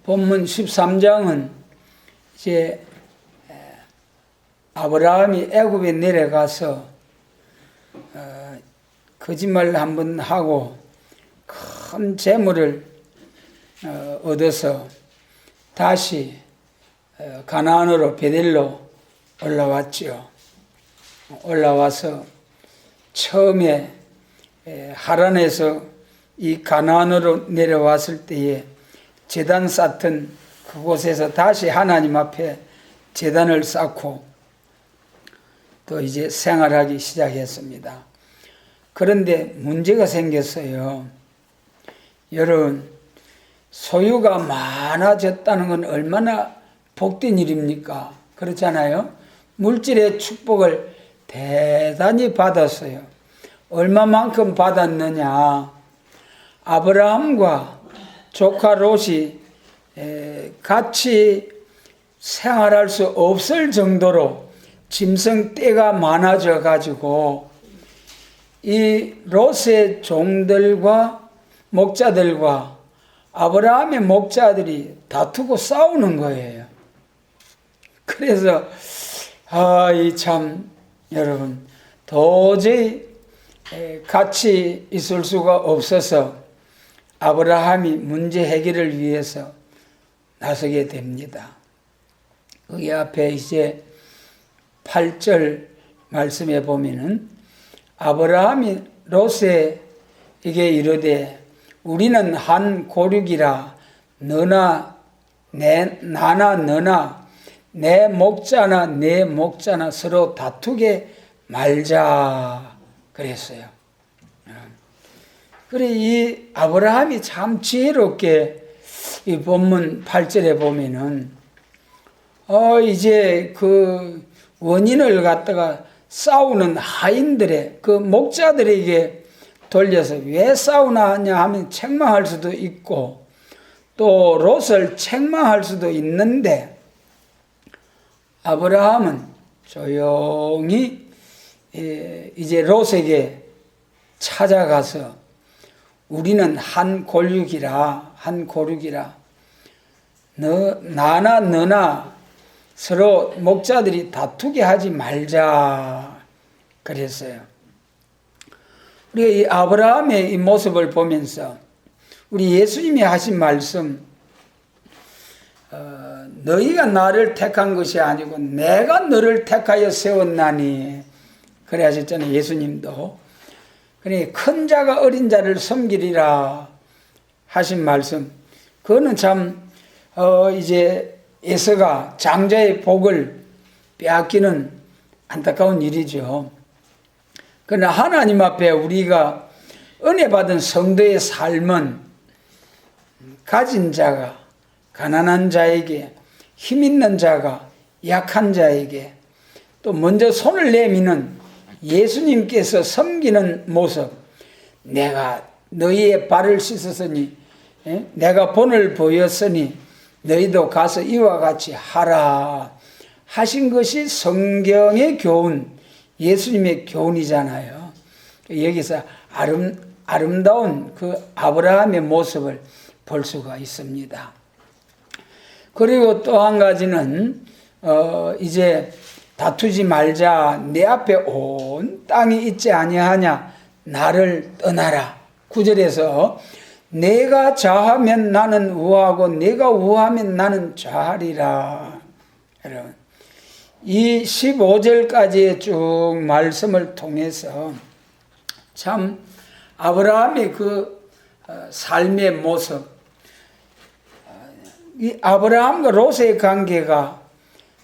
본문 13장은 이제 아브라함이 애굽에 내려가서 거짓말을 한번 하고 큰 재물을 얻어서 다시 가나안으로 베델로 올라왔죠. 올라와서 처음에 하란에서 이 가나안으로 내려왔을 때에 제단 쌓던 그곳에서 다시 하나님 앞에 제단을 쌓고 또 이제 생활하기 시작했습니다. 그런데 문제가 생겼어요. 여러분, 소유가 많아졌다는 건 얼마나 복된 일입니까? 그렇잖아요. 물질의 축복을 대단히 받았어요. 얼마만큼 받았느냐? 아브라함과 조카 롯이 같이 생활할 수 없을 정도로 짐승떼가 많아져 가지고 이 롯의 종들과 목자들과 아브라함의 목자들이 다투고 싸우는 거예요. 그래서 참 여러분, 도저히 같이 있을 수가 없어서 아브라함이 문제 해결을 위해서 나서게 됩니다. 거기 앞에 이제 8절 말씀에 보면은 아브라함이 롯에게 이르되 우리는 한 고륙이라 나나 너나 내 목자나 내 목자나 서로 다투게 말자 그랬어요. 그래 이 아브라함이 참 지혜롭게 이 본문 8절에 보면은 이제 그 원인을 갖다가 싸우는 하인들의 그 목자들에게 돌려서 왜 싸우나 하냐 하면 책망할 수도 있고 또 롯을 책망할 수도 있는데 아브라함은 조용히 이제 롯에게 찾아가서 우리는 한 고륙이라 나나 너나 서로 목자들이 다투게 하지 말자 그랬어요. 우리가 이 아브라함의 이 모습을 보면서 우리 예수님이 하신 말씀 너희가 나를 택한 것이 아니고 내가 너를 택하여 세웠나니 그래 하셨잖아요. 예수님도. 그래 큰 자가 어린 자를 섬기리라 하신 말씀 그거는 참 이제 에서가 장자의 복을 빼앗기는 안타까운 일이죠. 그러나 하나님 앞에 우리가 은혜 받은 성도의 삶은 가진 자가 가난한 자에게 힘 있는 자가 약한 자에게 또 먼저 손을 내미는 예수님께서 섬기는 모습 내가 너희의 발을 씻었으니 내가 본을 보였으니 너희도 가서 이와 같이 하라 하신 것이 성경의 교훈 예수님의 교훈이잖아요. 여기서 아름다운 그 아브라함의 모습을 볼 수가 있습니다. 그리고 또 한 가지는 이제 다투지 말자 내 앞에 온 땅이 있지 아니하냐 나를 떠나라 9절에서 내가 좌하면 나는 우하고 내가 우하면 나는 좌하리라. 여러분 이 15절까지의 쭉 말씀을 통해서 참 아브라함의 그 삶의 모습 이 아브라함과 롯의 관계가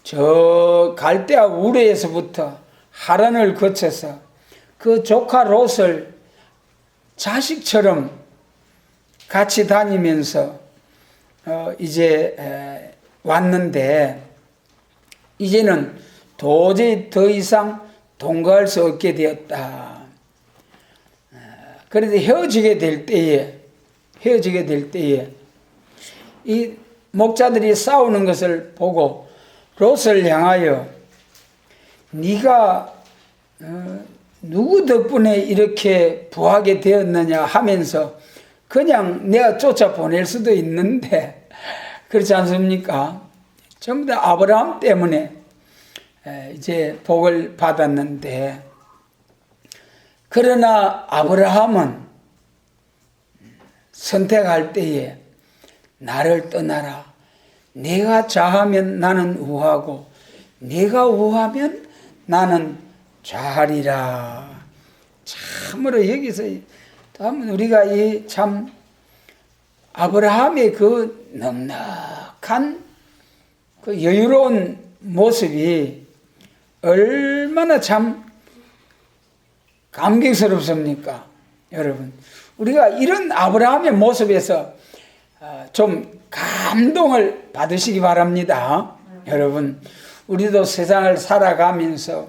저 갈대아 우르에서부터 하란을 거쳐서 그 조카 롯을 자식처럼 같이 다니면서 이제 왔는데 이제는 도저히 더 이상 동거할 수 없게 되었다. 그래서 헤어지게 될 때에 이 목자들이 싸우는 것을 보고 롯을 향하여 네가 누구 덕분에 이렇게 부하게 되었느냐 하면서 그냥 내가 쫓아 보낼 수도 있는데 그렇지 않습니까? 전부 다 아브라함 때문에 이제 복을 받았는데, 그러나 아브라함은 선택할 때에 나를 떠나라, 내가 좌하면 나는 우하고 네가 우하면 나는 좌하리라. 참으로 여기서 우리가 이 참 아브라함의 그 넉넉한 그 여유로운 모습이 얼마나 참 감격스럽습니까? 여러분, 우리가 이런 아브라함의 모습에서 좀 감동을 받으시기 바랍니다. 여러분, 우리도 세상을 살아가면서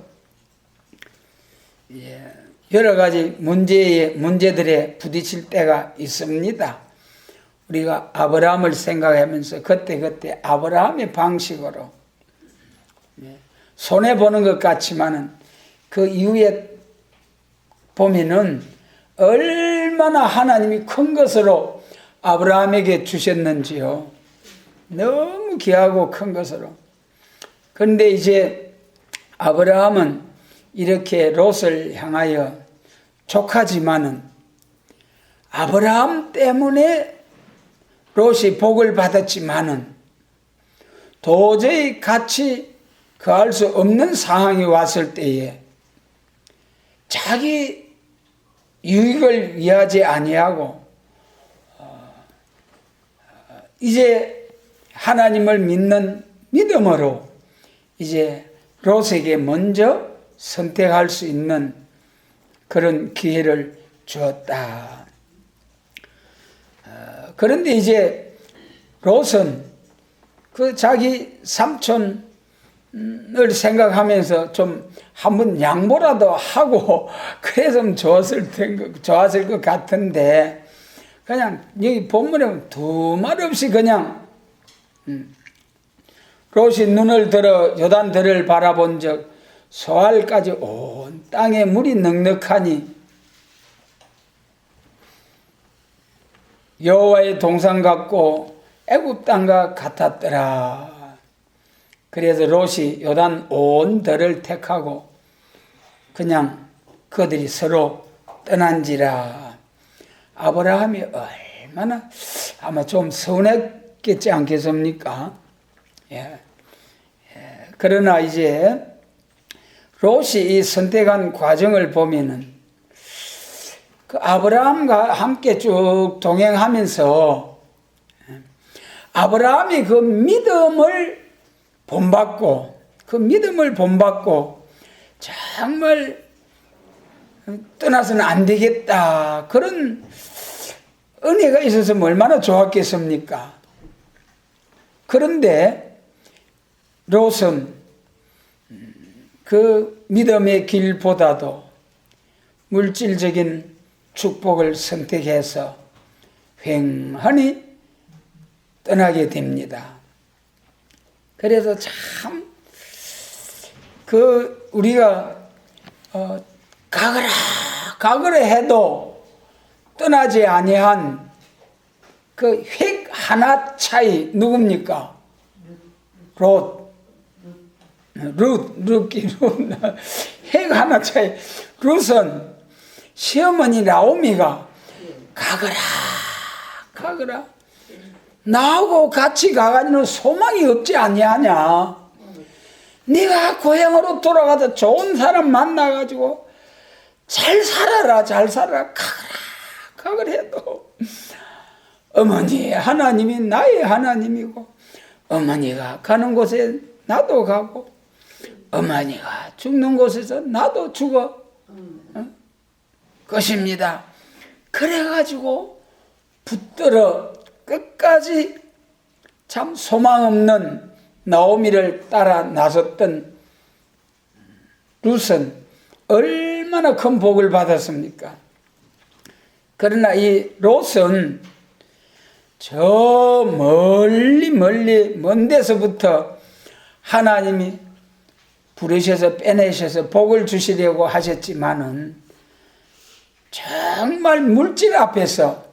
여러 가지 문제들에 부딪힐 때가 있습니다. 우리가 아브라함을 생각하면서 그때그때 아브라함의 방식으로 손해보는 것 같지만은 그 이후에 보면은 얼마나 하나님이 큰 것으로 아브라함에게 주셨는지요. 너무 귀하고 큰 것으로. 그런데 이제 아브라함은 이렇게 롯을 향하여 족하지만은 아브라함 때문에 롯이 복을 받았지만은 도저히 같이 거할 수 없는 상황이 왔을 때에 자기 유익을 위하지 아니하고 이제 하나님을 믿는 믿음으로 이제 롯에게 먼저 선택할 수 있는 그런 기회를 주었다. 그런데 이제 롯은 그 자기 삼촌을 생각하면서 좀 한번 양보라도 하고 그래서 좋았을 것 같은데, 그냥 여기 본문에 두 말 없이 그냥 롯이 눈을 들어 요단들을 바라본 적 소알까지 온 땅에 물이 넉넉하니 여호와의 동산 같고 애굽 땅과 같았더라. 그래서 롯이 요단 온 들을 택하고 그냥 그들이 서로 떠난지라. 아브라함이 얼마나 아마 좀 서운했겠지 않겠습니까? 그러나 이제 롯이 이 선택한 과정을 보면은 그 아브라함과 함께 쭉 동행하면서 아브라함이 그 믿음을 본받고 정말 떠나서는 안 되겠다, 그런 은혜가 있었으면 얼마나 좋았겠습니까? 그런데 롯은 그 믿음의 길보다도 물질적인 축복을 선택해서 횡하니 떠나게 됩니다. 그래서 참 우리가 가거라 해도 떠나지 아니한 그 획 하나 차이 누굽니까? 획 하나 차이. 룻은 시어머니 나오미가 가거라 나하고 같이 가가지고 소망이 없지 아니하냐, 네가 고향으로 돌아가서 좋은 사람 만나가지고 잘 살아라 가거라 해도 어머니 하나님이 나의 하나님이고 어머니가 가는 곳에 나도 가고 어머니가 죽는 곳에서 나도 죽어 것입니다. 그래가지고 붙들어 끝까지 참 소망 없는 나오미를 따라 나섰던 룻은 얼마나 큰 복을 받았습니까? 그러나 이 롯은 저 멀리 먼 데서부터 하나님이 부르셔서 빼내셔서 복을 주시려고 하셨지만은 정말 물질 앞에서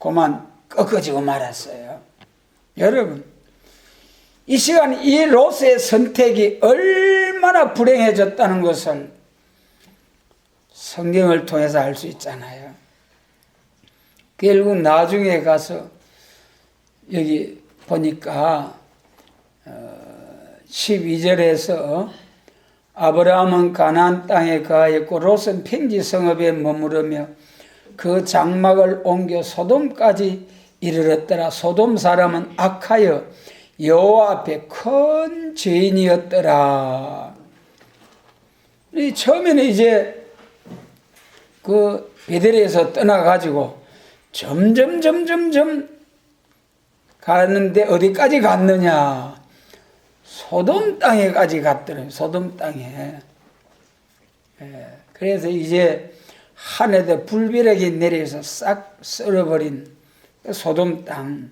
그만 꺾어지고 말았어요. 여러분, 이 시간 이 롯의 선택이 얼마나 불행해졌다는 것을 성경을 통해서 알 수 있잖아요. 결국 나중에 가서 여기 보니까 12절에서 아브라함은 가나안 땅에 거하였고 롯은 평지 성읍에 머무르며 그 장막을 옮겨 소돔까지 이르렀더라. 소돔 사람은 악하여 여호와 앞에 큰 죄인이었더라. 처음에는 이제 그 베델에서 떠나가지고 점점 가는데 어디까지 갔느냐? 소돔 땅에까지 갔더래요. 소돔 땅에. 그래서 이제 하늘에 불벼락이 내려서 싹 썰어버린 소돔 땅.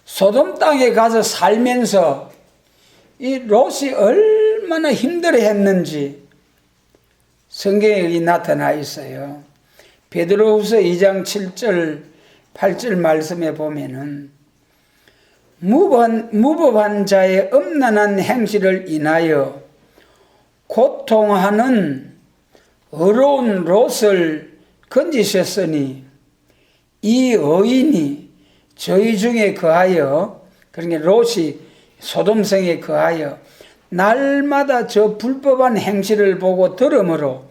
소돔 땅에 가서 살면서 이 롯이 얼마나 힘들어했는지 성경에 나타나 있어요. 베드로후서 2장 7절 8절 말씀에 보면은 무법한 자의 음란한 행실을 인하여 고통하는 어려운 롯을 건지셨으니 이 의인이 저희 중에 거하여, 그러니까 롯이 소돔성에 거하여 날마다 저 불법한 행실을 보고 들으므로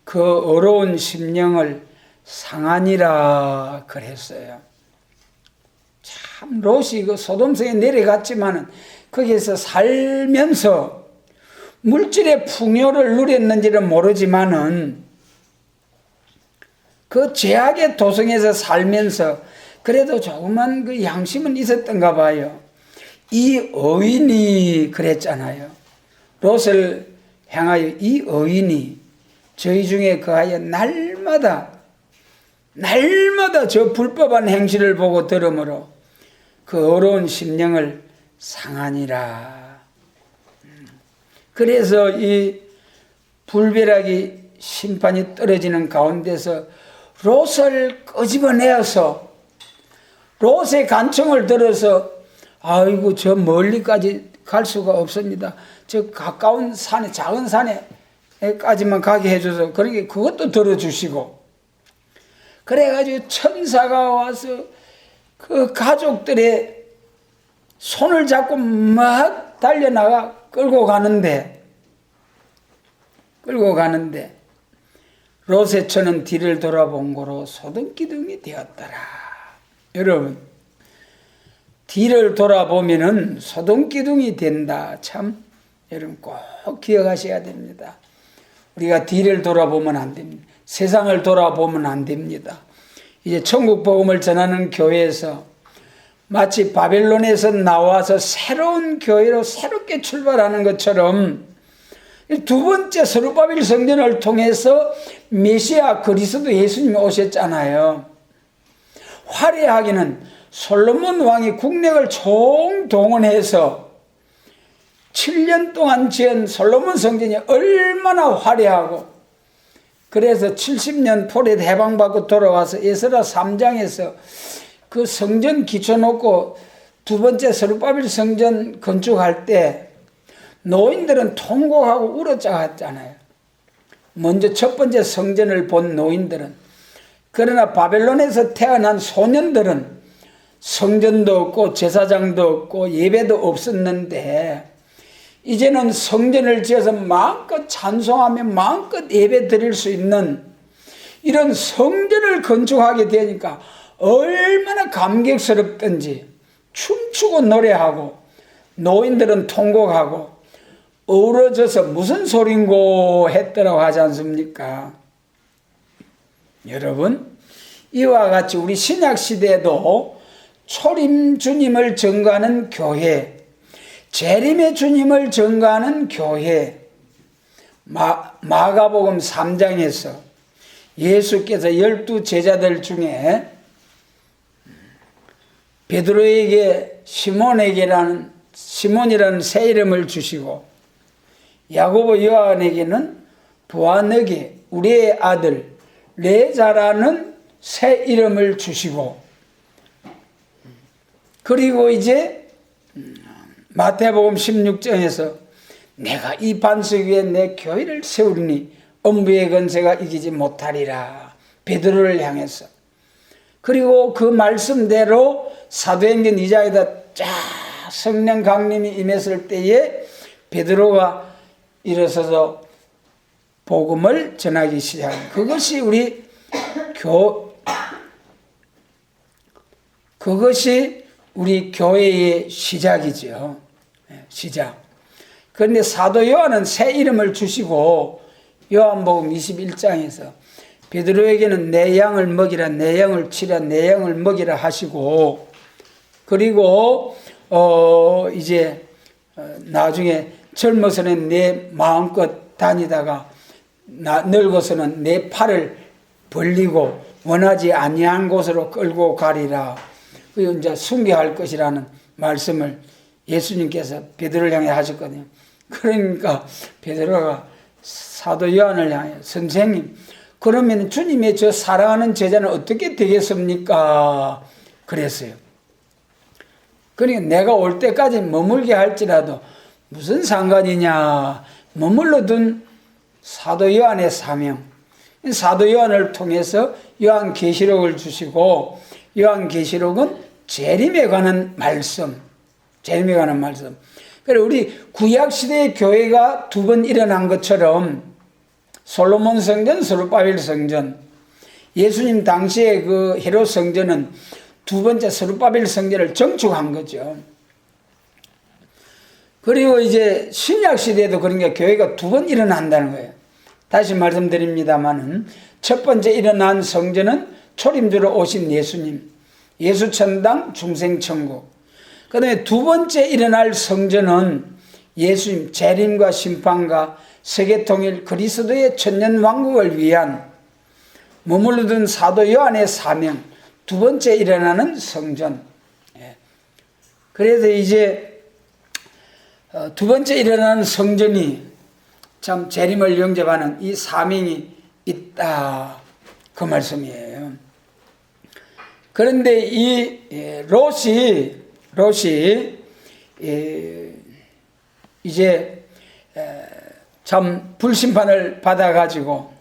그 어려운 심령을 상하니라 그랬어요. 참 롯이 그 소돔성에 내려갔지만은 거기에서 살면서 물질의 풍요를 누렸는지는 모르지만은 그 죄악의 도성에서 살면서 그래도 조그만 그 양심은 있었던가 봐요. 이 의인이 그랬잖아요. 롯을 향하여 이 의인이 저희 중에 거하여 날마다 저 불법한 행실을 보고 들으므로 그 어려운 심령을 상하니라. 그래서 이 불벼락이 심판이 떨어지는 가운데서 롯을 끄집어내어서 롯의 간청을 들어서 아이고 저 멀리까지 갈 수가 없습니다. 저 가까운 산에 작은 산에까지만 가게 해줘서 그러니까 그것도 들어주시고 그래가지고 천사가 와서 그 가족들의 손을 잡고 막 달려나가 끌고 가는데 롯의 처는 뒤를 돌아본 거로 소등기둥이 되었더라. 여러분, 뒤를 돌아보면은 소등기둥이 된다. 참 여러분 꼭 기억하셔야 됩니다. 우리가 뒤를 돌아보면 안 됩니다. 세상을 돌아보면 안 됩니다. 이제 천국 복음을 전하는 교회에서 마치 바벨론에서 나와서 새로운 교회로 새롭게 출발하는 것처럼 두 번째 스룹바벨 성전을 통해서 메시아 그리스도 예수님이 오셨잖아요. 화려하기는 솔로몬 왕이 국력을 총동원해서 7년 동안 지은 솔로몬 성전이 얼마나 화려하고 그래서 70년 포렛 해방받고 돌아와서 에스라 3장에서 그 성전 기초 놓고 두 번째 스룹바벨 성전 건축할 때 노인들은 통곡하고 울어짜갔잖아요. 먼저 첫 번째 성전을 본 노인들은. 그러나 바벨론에서 태어난 소년들은 성전도 없고 제사장도 없고 예배도 없었는데 이제는 성전을 지어서 마음껏 찬송하며 마음껏 예배 드릴 수 있는 이런 성전을 건축하게 되니까 얼마나 감격스럽던지 춤추고 노래하고 노인들은 통곡하고 어우러져서 무슨 소린고 했더라고 하지 않습니까? 여러분, 이와 같이 우리 신약시대에도 초림 주님을 증거하는 교회, 재림의 주님을 증거하는 교회, 마가복음 3장에서 예수께서 12 제자들 중에 베드로에게 시몬이라는 새 이름을 주시고 야고보 요한에게는 보아너게 우리의 아들 레자라는 새 이름을 주시고, 그리고 이제 마태복음 16장에서 내가 이 반석 위에 내 교회를 세우리니 음부의 권세가 이기지 못하리라. 베드로를 향해서. 그리고 그 말씀대로 사도행전 2장에다 쫙 성령 강림이 임했을 때에 베드로가 일어서서 복음을 전하기 시작합니다. 그것이 우리 교회의 시작이죠. 시작. 그런데 사도 요한은 새 이름을 주시고 요한복음 21장에서 베드로에게는 내 양을 먹이라, 내 양을 치라, 내 양을 먹이라 하시고, 그리고 이제 나중에 젊어서는 내 마음껏 다니다가 늙어서는 내 팔을 벌리고 원하지 아니한 곳으로 끌고 가리라. 그 이제 순교할 것이라는 말씀을 예수님께서 베드로를 향해 하셨거든요. 그러니까 베드로가 사도 요한을 향해 선생님, 그러면 주님의 저 사랑하는 제자는 어떻게 되겠습니까? 그랬어요. 그러니까 내가 올 때까지 머물게 할지라도 무슨 상관이냐. 머물러 둔 사도 요한의 사명. 사도 요한을 통해서 요한계시록을 주시고, 요한계시록은 재림에 관한 말씀. 재림에 관한 말씀. 그래, 우리 구약시대의 교회가 두 번 일어난 것처럼 솔로몬 성전, 스룹바벨 성전, 예수님 당시에 그 헤롯 성전은 두 번째 스룹바벨 성전을 정축한 거죠. 그리고 이제 신약시대에도 그러니까 교회가 두 번 일어난다는 거예요. 다시 말씀드립니다만은 첫 번째 일어난 성전은 초림주로 오신 예수님, 예수천당 중생천국. 그 다음에 두 번째 일어날 성전은 예수님 재림과 심판과 세계통일 그리스도의 천년왕국을 위한 머물러둔 사도 요한의 사명, 두 번째 일어나는 성전. 그래서 이제 두 번째 일어나는 성전이 참 재림을 영접하는 이 사명이 있다, 그 말씀이에요. 그런데 이 롯이 이제 참 불심판을 받아가지고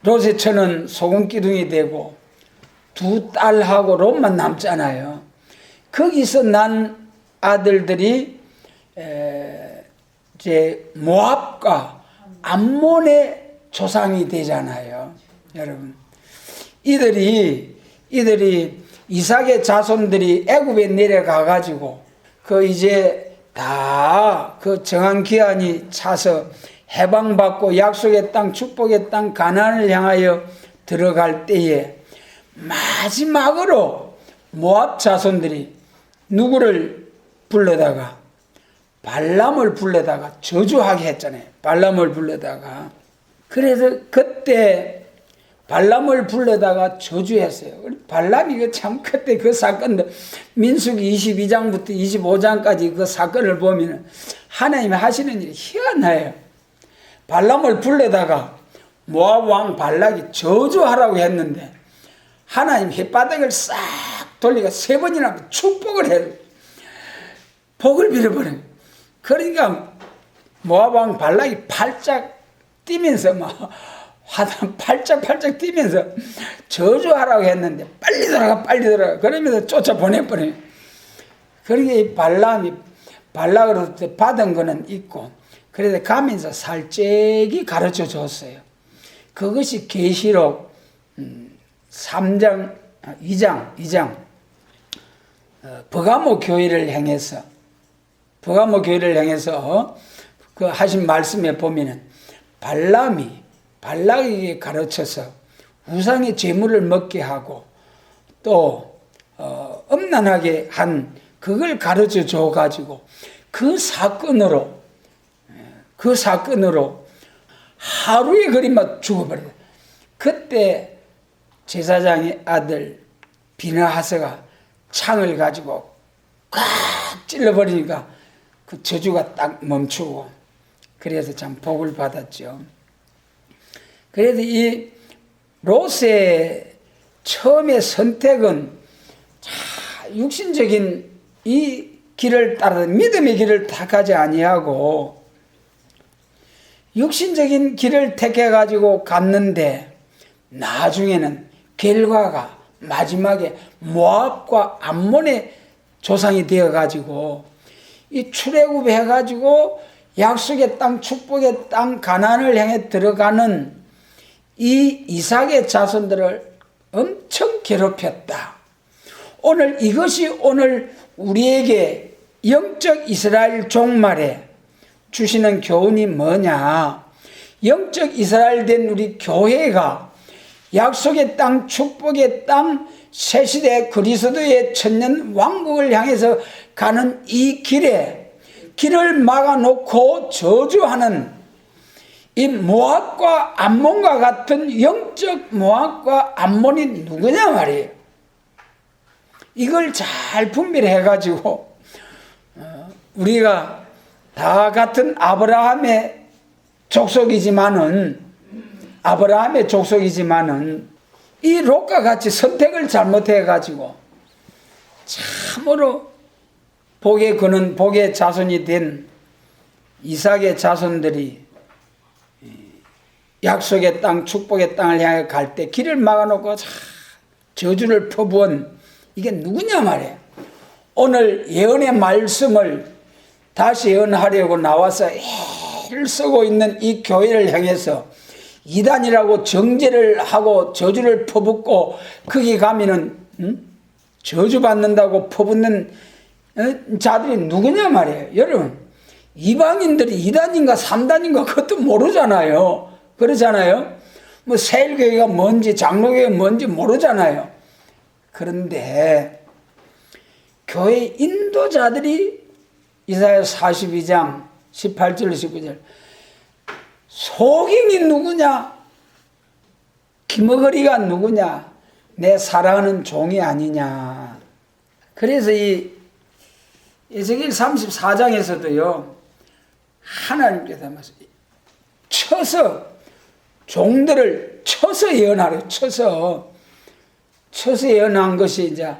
롯의 처는 소금기둥이 되고 두 딸하고 롯만 남잖아요. 거기서 난 아들들이 이제 모압과 암몬의 조상이 되잖아요. 여러분, 이들이 이삭의 자손들이 애굽에 내려가 가지고 그 이제 다 그 정한 기한이 차서 해방받고 약속의 땅, 축복의 땅 가나안을 향하여 들어갈 때에 마지막으로 모압 자손들이 누구를 불러다가 발람을 불러다가 저주하게 했잖아요. 발람을 불러다가. 그래서 그때 발람을 불러다가 저주했어요. 발람이 참 그때 그 사건도 민수기 22장부터 25장까지 그 사건을 보면 하나님이 하시는 일이 희한해요. 발람을 불러다가 모압 왕 발락이 저주하라고 했는데 하나님 혓바닥을 싹 돌리고 세 번이나 축복을 해요. 복을 빌어버려요. 그러니까 모압 왕 발락이 팔짝 뛰면서 막 화단 팔짝팔짝 뛰면서 저주하라고 했는데 빨리 돌아가 그러면서 쫓아 보내버려요. 그러니까 이 발락으로부터 받은 거는 있고, 그래서 가면서 살짝이 가르쳐 줬어요. 그것이 계시록 2장 버가모 교회를 향해서 그 하신 말씀에 보면은 발락에게 가르쳐서 우상의 제물을 먹게 하고 또 음란하게 한 그걸 가르쳐 줘 가지고 그 사건으로 하루에 그리만 죽어버려요. 그때 제사장의 아들 비느하스가 창을 가지고 꽉 찔러버리니까 그 저주가 딱 멈추고, 그래서 참 복을 받았죠. 그래서 이 롯의 처음의 선택은 육신적인 이 길을 따라 믿음의 길을 택하지 아니하고 육신적인 길을 택해 가지고 갔는데 나중에는 결과가 마지막에 모압과 암몬의 조상이 되어 가지고 이 출애굽해 가지고 약속의 땅, 축복의 땅 가나안을 향해 들어가는 이 이삭의 자손들을 엄청 괴롭혔다. 오늘 이것이 오늘 우리에게 영적 이스라엘 종말에 주시는 교훈이 뭐냐? 영적 이스라엘 된 우리 교회가 약속의 땅, 축복의 땅, 새시대 그리스도의 천년 왕국을 향해서 가는 이 길에 길을 막아놓고 저주하는 이 모압과 암몬과 같은 영적 모압과 암몬이 누구냐 말이에요. 이걸 잘 분별해가지고 우리가 다 같은 아브라함의 족속이지만은 이 롯과 같이 선택을 잘못해가지고 참으로 복의 자손이 된 이삭의 자손들이 약속의 땅, 축복의 땅을 향해 갈 때 길을 막아놓고 저주를 퍼부은 이게 누구냐 말이에요. 오늘 예언의 말씀을 다시 예언하려고 나와서 애를 쓰고 있는 이 교회를 향해서 이단이라고 정죄를 하고 저주를 퍼붓고 거기 가면은 저주받는다고 퍼붓는 자들이 누구냐 말이에요. 여러분, 이방인들이 2단인가 3단인가 그것도 모르잖아요. 그렇잖아요. 뭐 세일교회가 뭔지 장로교회가 뭔지 모르잖아요. 그런데 교회 인도자들이 이사야 42장 18절 19절 속임이 누구냐? 기머거리가 누구냐? 내 사랑하는 종이 아니냐? 그래서 이 에스겔 34장에서도요 하나님께서 쳐서 종들을 쳐서 예언하래요. 쳐서 예언한 것이 이제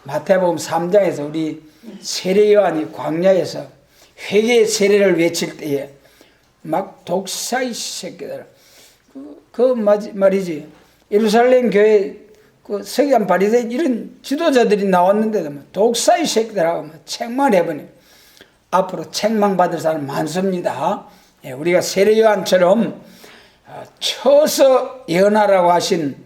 마태복음 3장에서 우리 세례 요한이 광야에서 회개의 세례를 외칠 때에 막 독사의 새끼들 말이지 예루살렘 교회 그 서기관 바리새인 이런 지도자들이 나왔는데도 독사의 새끼들하고 책망을 해버려. 앞으로 책망받을 사람 많습니다. 우리가 세례 요한처럼 쳐서 예언하라고 하신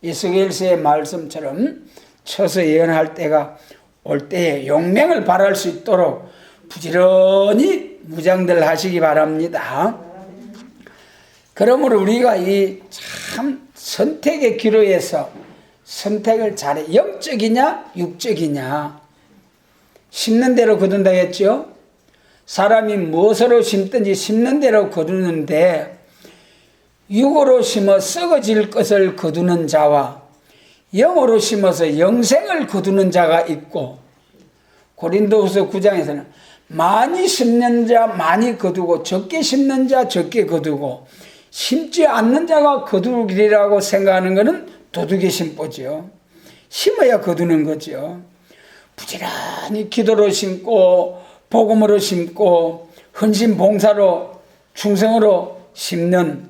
에스겔서의 말씀처럼 쳐서 예언할 때가 올 때에 용맹을 발할 수 있도록 부지런히 무장들 하시기 바랍니다. 그러므로 우리가 이 참 선택의 기로에서 선택을 잘해. 영적이냐 육적이냐. 심는 대로 거둔다 했죠. 사람이 무엇으로 심든지 심는 대로 거두는데 육으로 심어 썩어질 것을 거두는 자와 영으로 심어서 영생을 거두는 자가 있고, 고린도후서 9장에서는 많이 심는 자 많이 거두고 적게 심는 자 적게 거두고 심지 않는 자가 거두기라고 생각하는 것은 도둑의 심보죠. 심어야 거두는 거죠. 부지런히 기도로 심고 복음으로 심고 헌신 봉사로 충성으로 심는,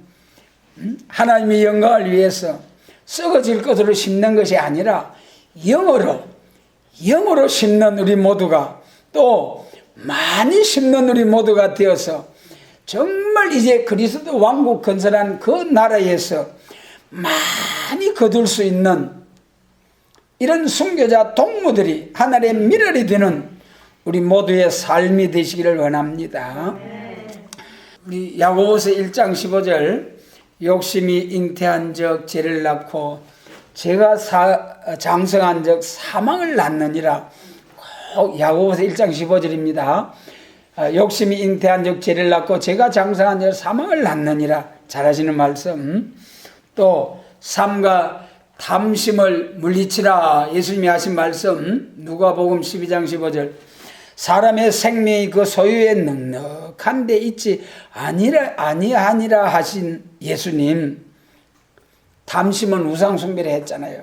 하나님의 영광을 위해서 썩어질 것으로 심는 것이 아니라 영으로 심는 우리 모두가, 또 많이 심는 우리 모두가 되어서 정말 이제 그리스도 왕국 건설한 그 나라에서 많이 거둘 수 있는 이런 순교자 동무들이 하늘의 미랄이 되는 우리 모두의 삶이 되시기를 원합니다. 우리 야고보서 1장 15절 욕심이 잉태한 적 죄를 낳고 죄가 장성한 적 사망을 낳느니라. 꼭 야고보서 1장 15절입니다. 욕심이 잉태한 적 죄를 낳고 죄가 장성한 적 사망을 낳느니라. 잘하시는 말씀. 또 삼가 탐심을 물리치라. 예수님이 하신 말씀 누가복음 12장 15절 사람의 생명이 그 소유에 넉넉한 데 있지 아니하니라 하신 예수님. 탐심은 우상숭배를 했잖아요.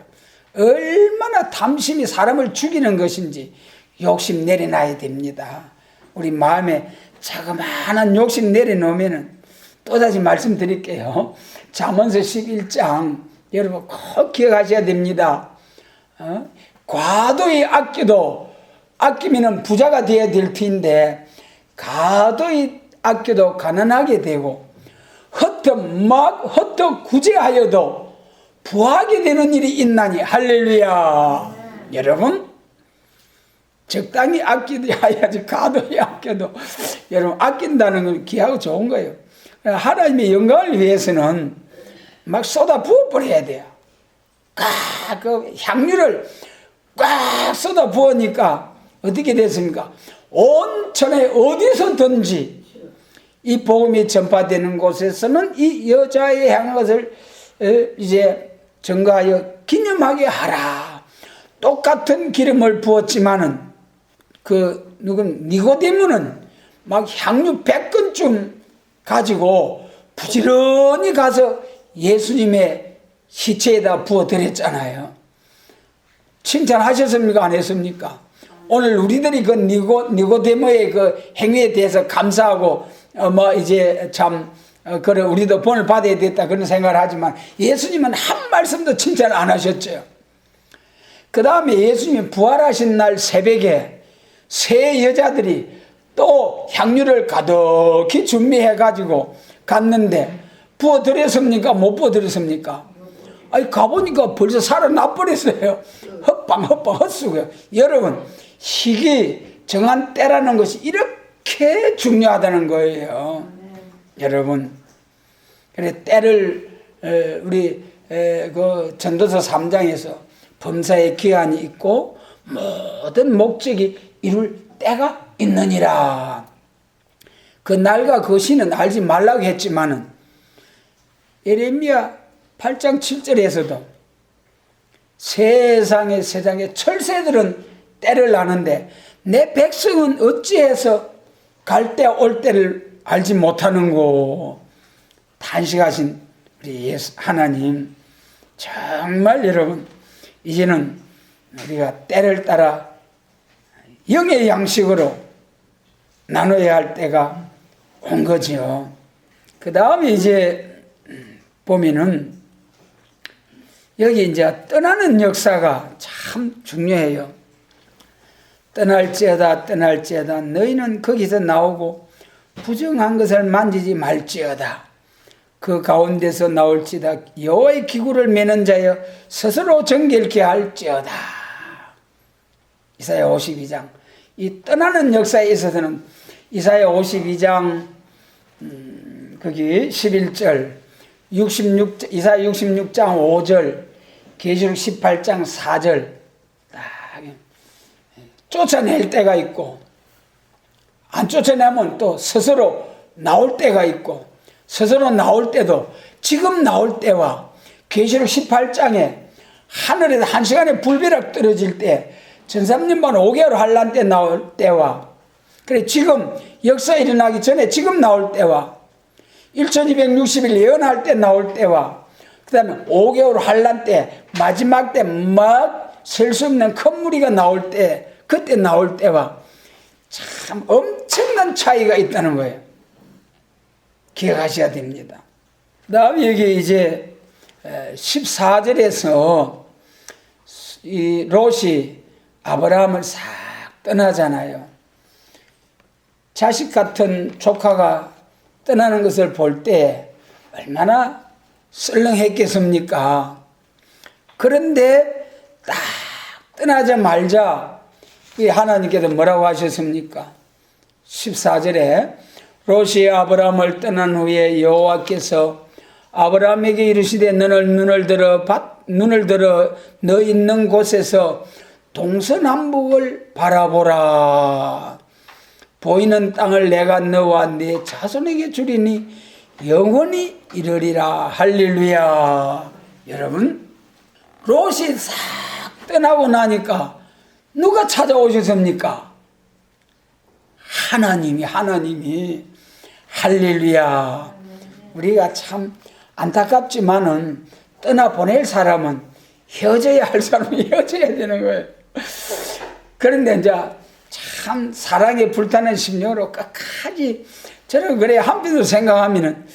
얼마나 탐심이 사람을 죽이는 것인지 욕심 내려놔야 됩니다. 우리 마음에 자그마한 욕심 내려놓으면은 또다시 말씀드릴게요. 잠언서 11장 여러분 꼭 기억하셔야 됩니다. 과도히 아끼면 부자가 되어야 될 텐데 과도히 아껴도 가난하게 되고 헛헛 구제하여도 부하게 되는 일이 있나니 할렐루야. 여러분 적당히 아껴야지. 과도히 아껴도 여러분 아낀다는 건 귀하고 좋은 거예요. 하나님의 영광을 위해서는 막 쏟아 부어버려야 돼요. 그 향유를 꽉 쏟아 부으니까 어떻게 됐습니까? 온천에 어디서든지 이 복음이 전파되는 곳에서는 이 여자의 향것을 이제 증거하여 기념하게 하라. 똑같은 기름을 부었지만은 니고데모는 막 향유 100건쯤 가지고 부지런히 가서 예수님의 시체에다 부어드렸잖아요. 칭찬하셨습니까? 안 했습니까? 오늘 우리들이 그 니고데모의 그 행위에 대해서 감사하고 이제 참 그래 우리도 본을 받아야 됐다 그런 생각을 하지만 예수님은 한 말씀도 칭찬 안 하셨죠. 그 다음에 예수님이 부활하신 날 새벽에 세 여자들이 또 향유를 가득히 준비해 가지고 갔는데 부어드렸습니까? 못 부어드렸습니까? 아니 가보니까 벌써 살아나 버렸어요. 헛방 헛수고요. 여러분 희귀 정한 때라는 것이 이렇게 중요하다는 거예요. 여러분 그래 때를 우리 그 전도서 3장에서 범사의 기한이 있고 모든 목적이 이룰 때가 있느니라. 그 날과 그 시는 알지 말라고 했지만은 예레미야 8장 7절에서도 세상의 철새들은 때를 아는데 내 백성은 어찌해서 갈 때 올 때를 알지 못하는고. 탄식하신 우리 예수 하나님 정말 여러분 이제는 우리가 때를 따라 영의 양식으로 나눠야 할 때가 온 거죠. 그 다음에 이제 보면은 여기 이제 떠나는 역사가 참 중요해요. 떠날지어다 너희는 거기서 나오고 부정한 것을 만지지 말지어다. 그 가운데서 나올지다. 여호와의 기구를 매는 자여 스스로 정결케 할지어다. 이사야 52장. 이 떠나는 역사에 있어서는 이사야 52장 거기 11절, 이사야 66장 5절, 계시록 18장 4절 딱 쫓아낼 때가 있고 안 쫓아내면 또 스스로 나올 때가 있고 스스로 나올 때도 지금 나올 때와 계시록 18장에 하늘에서 1시간에 불벼락 떨어질 때 1300만 5개월 환란 때 나올 때와 그래 지금 역사 일어나기 전에 지금 나올 때와 1260일 예언할 때 나올 때와 그 다음에 5개월 환란 때 마지막 때 막 셀 수 없는 큰 무리가 나올 때 그때 나올 때와 참 엄청난 차이가 있다는 거예요. 기억하셔야 됩니다. 그 다음에 여기 이제 14절에서 이 롯이 아브라함을 싹 떠나잖아요. 자식 같은 조카가 떠나는 것을 볼 때 얼마나 썰렁했겠습니까? 그런데 딱 떠나자마자 하나님께서 뭐라고 하셨습니까? 14절에 롯이 아브라함을 떠난 후에 여호와께서 아브라함에게 이르시되 너는 눈을 들어 너 있는 곳에서 동서남북을 바라보라. 보이는 땅을 내가 너와 네 자손에게 주리니 영원히 이르리라. 할렐루야. 여러분 롯이 싹 떠나고 나니까 누가 찾아오셨습니까? 하나님이 할렐루야. 우리가 참 안타깝지만은 떠나보낼 사람은 헤어져야 할 사람이 헤어져야 되는 거예요. 그런데 이제 참 사랑에 불타는 심령으로 끝까지 저는 그래 한편으로 생각하면은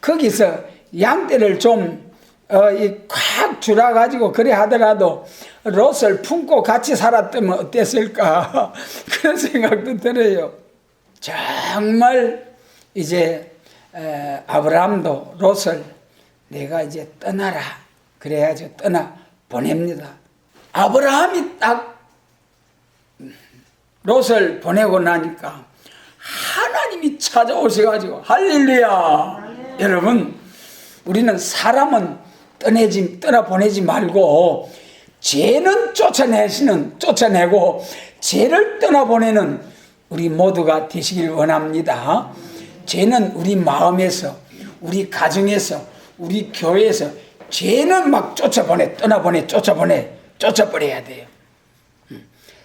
거기서 양떼를 좀 콱 줄여가지고 그래 하더라도 롯을 품고 같이 살았다면 어땠을까 그런 생각도 들어요. 정말 이제 아브라함도 롯을 내가 이제 떠나라 그래야지 떠나 보냅니다. 아브라함이 딱 롯을 보내고 나니까 하나님이 찾아오셔가지고 할렐루야. 여러분 우리는 사람은 떠나보내지 말고 죄는 쫓아내고 죄를 떠나보내는 우리 모두가 되시길 원합니다. 죄는 우리 마음에서 우리 가정에서 우리 교회에서 죄는 막 쫓아버려야 돼요.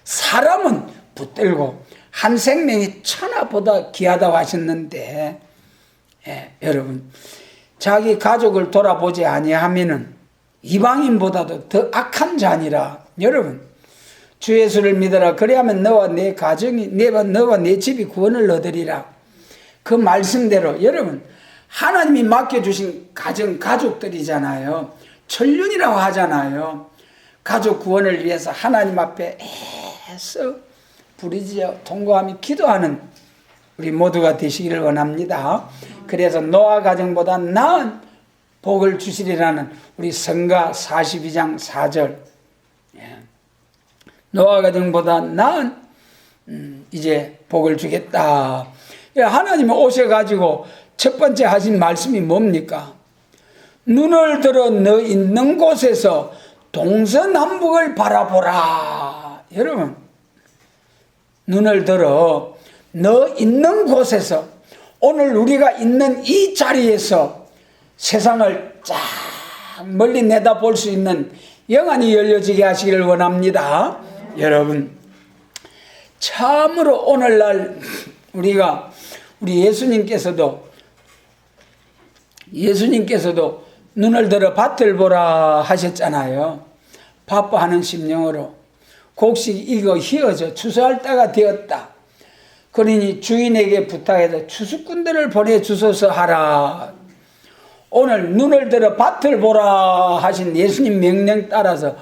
사람은 붙들고 한 생명이 천하보다 귀하다고 하셨는데 여러분 자기 가족을 돌아보지 아니하면은 이방인보다도 더 악한 자니라. 여러분 주 예수를 믿어라 그리하면 너와 내 가정이 너와 내 집이 구원을 얻으리라. 그 말씀대로 여러분 하나님이 맡겨주신 가족들이잖아요. 천륜이라고 하잖아요. 가족 구원을 위해서 하나님 앞에 애써 부르짖어 통곡하며 기도하는 우리 모두가 되시기를 원합니다. 그래서 노아 가정보다 나은 복을 주시리라는 우리 성가 42장 4절 노아 가정보다 나은 이제 복을 주겠다. 하나님이 오셔가지고 첫 번째 하신 말씀이 뭡니까? 눈을 들어 너 있는 곳에서 동서남북을 바라보라. 여러분 눈을 들어 너 있는 곳에서 오늘 우리가 있는 이 자리에서 세상을 쫙 멀리 내다볼 수 있는 영안이 열려지게 하시기를 원합니다. 여러분 참으로 오늘날 우리 예수님께서도 눈을 들어 밭을 보라 하셨잖아요. 바빠하는 심령으로 곡식 익어 희어져 추수할 때가 되었다. 그러니 주인에게 부탁해서 추수꾼들을 보내주소서 하라. 오늘 눈을 들어 밭을 보라 하신 예수님 명령 따라서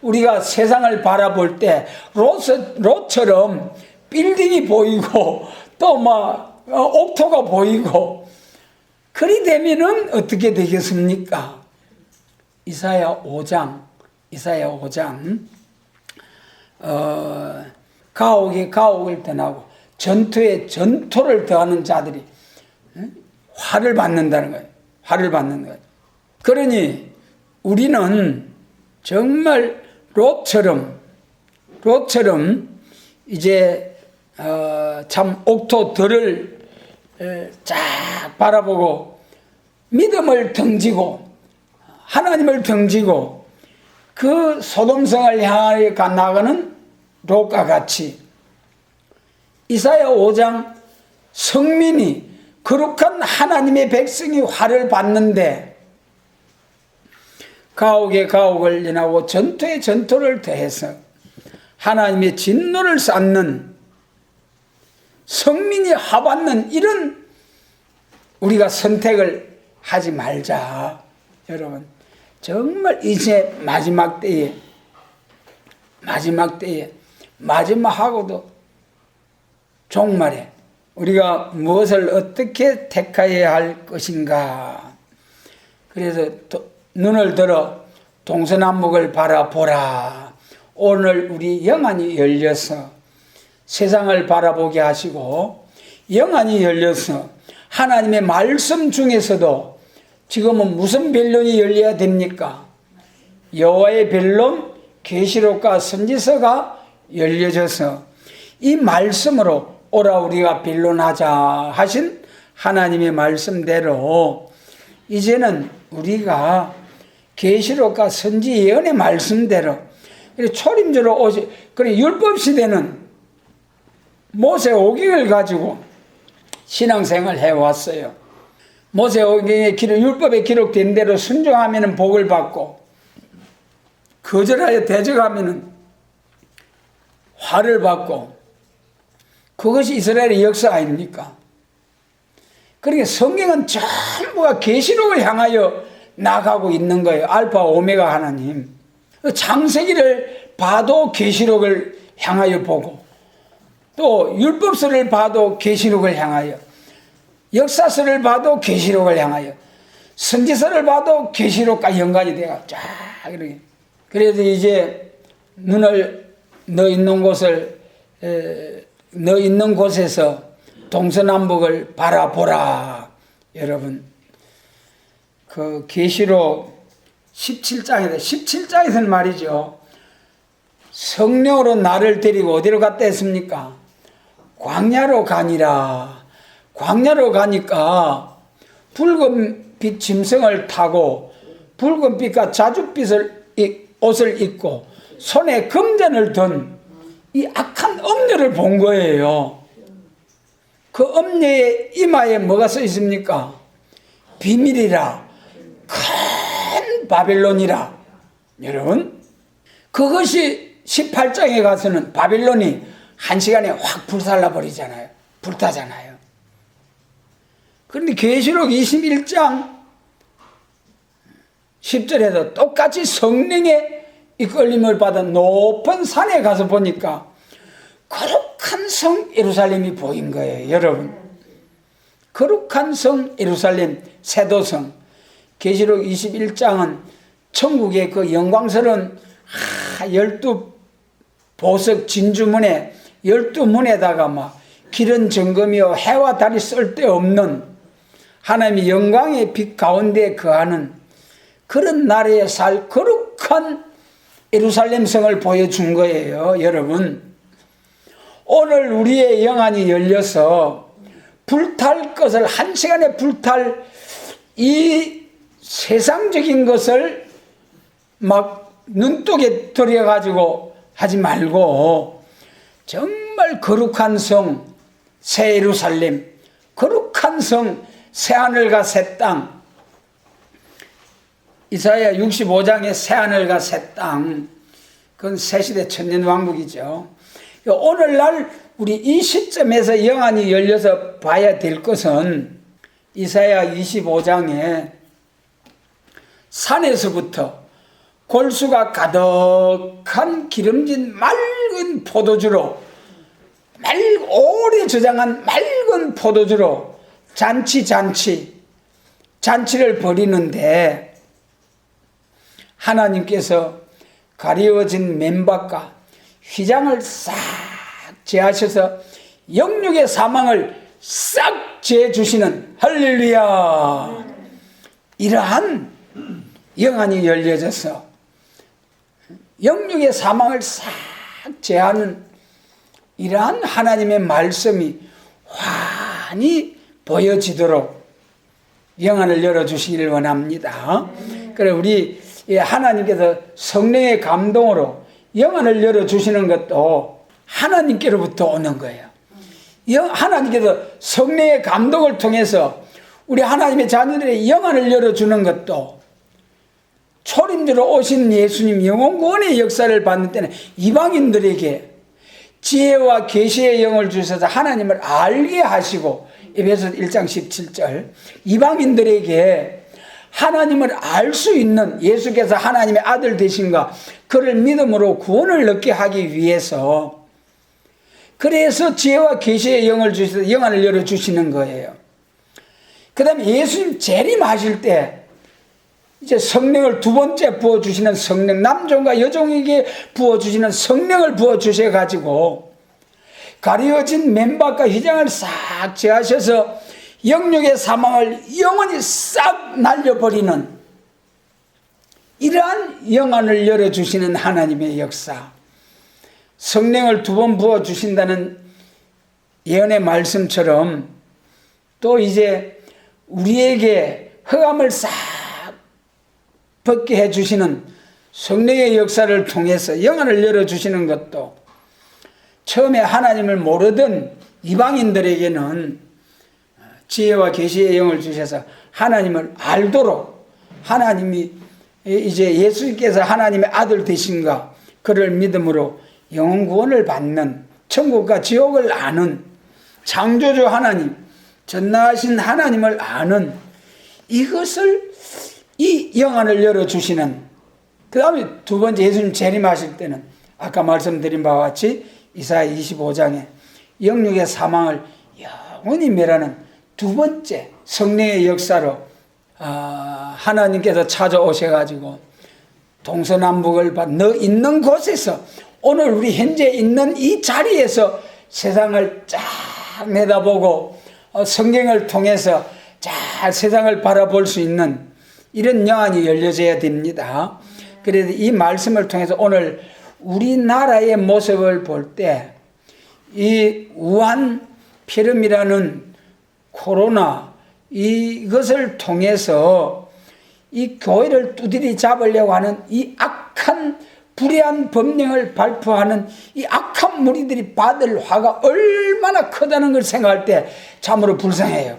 우리가 세상을 바라볼 때 롯처럼 빌딩이 보이고 또 막 옥토가 보이고 그리 되면은 어떻게 되겠습니까? 이사야 5장 가옥에 가옥을 더하고 전투에 전투를 더하는 자들이 화를 받는다는 거예요. 그러니 우리는 정말 롯처럼 이제 참 옥토들을 쫙 바라보고 믿음을 등지고 하나님을 등지고 그 소돔성을 향하여 나가는 롯과 같이 이사야 5장 성민이 거룩한 하나님의 백성이 화를 받는데 가옥에 가옥을 인하고 전투에 전투를 더해서 하나님의 진노를 쌓는 성민이 화받는 이런 우리가 선택을 하지 말자. 여러분 정말 이제 마지막 때에 마지막하고도 종말에 우리가 무엇을 어떻게 택하여야 할 것인가. 그래서 눈을 들어 동서남북을 바라보라. 오늘 우리 영안이 열려서 세상을 바라보게 하시고 영안이 열려서 하나님의 말씀 중에서도 지금은 무슨 변론이 열려야 됩니까? 여호와의 변론, 계시록과 선지서가 열려져서 이 말씀으로 오라 우리가 변론하자 하신 하나님의 말씀대로 이제는 우리가 계시록과 선지 예언의 말씀대로 초림주로 오시 그래 율법 시대는 모세 오경을 가지고 신앙생활을 해왔어요. 모세오경의 율법에 기록된 대로 순종하면 복을 받고 거절하여 대적하면 화를 받고, 그것이 이스라엘의 역사 아닙니까? 그러니까 성경은 전부가 계시록을 향하여 나가고 있는 거예요. 알파 오메가 하나님. 창세기를 봐도 계시록을 향하여 보고, 또 율법서를 봐도 계시록을 향하여, 역사서를 봐도 계시록을 향하여, 선지서를 봐도 계시록과 연관이 돼가 쫙 이렇게. 그래서 이제 눈을 너 있는 곳에서 동서남북을 바라보라. 여러분, 그 계시록 17장에서는 말이죠, 성령으로 나를 데리고 어디로 갔다 했습니까? 광야로 가니라. 광야로 가니까 붉은 빛 짐승을 타고 붉은 빛과 자줏빛을 옷을 입고 손에 금전을 든 이 악한 엄녀를 본 거예요. 그 엄녀의 이마에 뭐가 써 있습니까? 비밀이라, 큰 바빌론이라. 여러분, 그것이 18장에 가서는 바빌론이 한 시간에 확 불살라 버리잖아요. 불타잖아요. 그런데 계시록 21장 10절에도 똑같이 성령의 이끌림을 받아 높은 산에 가서 보니까 거룩한 성 예루살렘이 보인 거예요. 여러분, 거룩한 성 예루살렘, 세도성. 계시록 21장은 천국의 그 영광스러운 12보석 진주문에 12문에다가 막 기름 점검이요 해와 달이 쓸데없는 하나님의 영광의 빛 가운데 거하는 그런 나라에 살 거룩한 예루살렘 성을 보여준 거예요. 여러분, 오늘 우리의 영안이 열려서 불탈 것을, 한 시간에 불탈 이 세상적인 것을 막 눈독에 들여가지고 하지 말고, 정말 거룩한 성 새 예루살렘, 거룩한 성 새하늘과 새 땅, 이사야 65장의 새하늘과 새 땅, 그건 새시대 천년왕국이죠. 오늘날 우리 이 시점에서 영안이 열려서 봐야 될 것은 이사야 25장에 산에서부터 골수가 가득한 기름진 맑은 포도주로, 오래 저장한 맑은 포도주로 잔치를 벌이는데, 하나님께서 가리워진 맨밥과 휘장을 싹 제하셔서 영육의 사망을 싹 제해주시는, 할렐루야, 이러한 영안이 열려져서 영육의 사망을 싹 제하는 이러한 하나님의 말씀이 환히 보여지도록 영안을 열어주시기를 원합니다. 그래, 우리 하나님께서 성령의 감동으로 영안을 열어주시는 것도 하나님께로부터 오는 거예요. 하나님께서 성령의 감동을 통해서 우리 하나님의 자녀들의 영안을 열어주는 것도, 초림주로 오신 예수님 영원구원의 역사를 받는 때는 이방인들에게 지혜와 계시의 영을 주셔서 하나님을 알게 하시고, 에베소 1장 17절, 이방인들에게 하나님을 알 수 있는, 예수께서 하나님의 아들 되신가 그를 믿음으로 구원을 얻게 하기 위해서, 그래서 지혜와 계시의 영을 주셔서 영안을 열어주시는 거예요. 그 다음에 예수님 재림하실 때 이제 성령을 두 번째 부어주시는 성령, 남종과 여종에게 부어주시는 성령을 부어주셔가지고 가려진 맨밥과 휘장을 싹 제하셔서 영육의 사망을 영원히 싹 날려버리는 이러한 영안을 열어주시는 하나님의 역사, 성령을 두 번 부어주신다는 예언의 말씀처럼 또 이제 우리에게 흑암을 싹 벗게 해주시는 성령의 역사를 통해서 영안을 열어주시는 것도, 처음에 하나님을 모르던 이방인들에게는 지혜와 계시의 영을 주셔서 하나님을 알도록, 하나님이 이제 예수님께서 하나님의 아들 되신가, 그를 믿음으로 영혼 구원을 받는, 천국과 지옥을 아는, 창조주 하나님, 전능하신 하나님을 아는, 이것을, 이 영안을 열어주시는, 그 다음에 두 번째 예수님 재림하실 때는 아까 말씀드린 바와 같이 이사야 25장에 영육의 사망을 영원히 멸하는 두 번째 성령의 역사로 하나님께서 찾아오셔가지고 동서남북을 너 있는 곳에서, 오늘 우리 현재 있는 이 자리에서 세상을 쫙 내다보고 성경을 통해서 잘 세상을 바라볼 수 있는 이런 영안이 열려져야 됩니다. 그래서 이 말씀을 통해서 오늘 우리나라의 모습을 볼 때 이 우한 폐렴이라는 코로나, 이것을 통해서 이 교회를 두드리 잡으려고 하는 이 악한 불의한 법령을 발표하는 이 악한 무리들이 받을 화가 얼마나 크다는 걸 생각할 때 참으로 불쌍해요.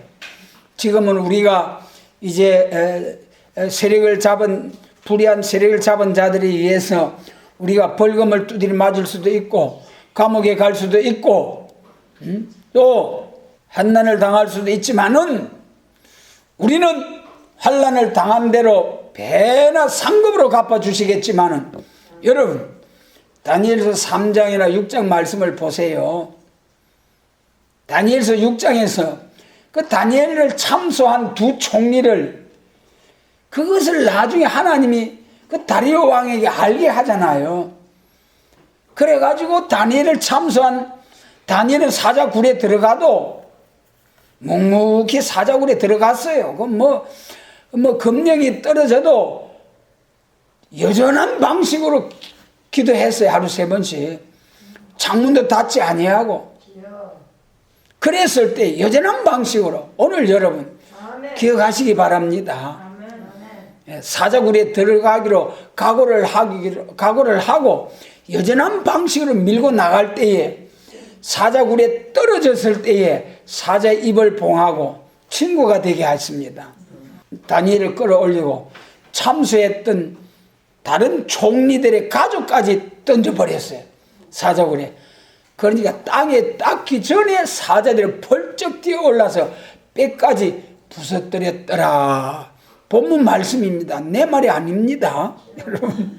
지금은 우리가 이제 세력을 잡은, 불의한 세력을 잡은 자들에 의해서 우리가 벌금을 두드려 맞을 수도 있고 감옥에 갈 수도 있고 또 환난을 당할 수도 있지만은, 우리는 환난을 당한 대로 배나 상급으로 갚아주시겠지만은, 여러분 다니엘서 3장이나 6장 말씀을 보세요. 다니엘서 6장에서 그 다니엘을 참소한 두 총리를, 그것을 나중에 하나님이 그 다리오 왕에게 알게 하잖아요. 그래가지고 다니엘을 참소한, 다니엘은 사자굴에 들어가도 묵묵히 사자굴에 들어갔어요. 그 금령이 떨어져도 여전한 방식으로 기도했어요. 하루 3번씩. 창문도 닫지 아니하고. 그랬을 때 여전한 방식으로, 오늘 여러분 기억하시기 바랍니다. 사자굴에 들어가기로 각오를 하고 여전한 방식으로 밀고 나갈 때에, 사자굴에 떨어졌을 때에 사자의 입을 봉하고 친구가 되게 하십니다. 다니엘을 끌어올리고 참수했던 다른 총리들의 가족까지 던져버렸어요. 사자굴에. 그러니까 땅에 닿기 전에 사자들이 펄쩍 뛰어올라서 뼈까지 부서뜨렸더라. 본문 말씀입니다. 내 말이 아닙니다. 여러분.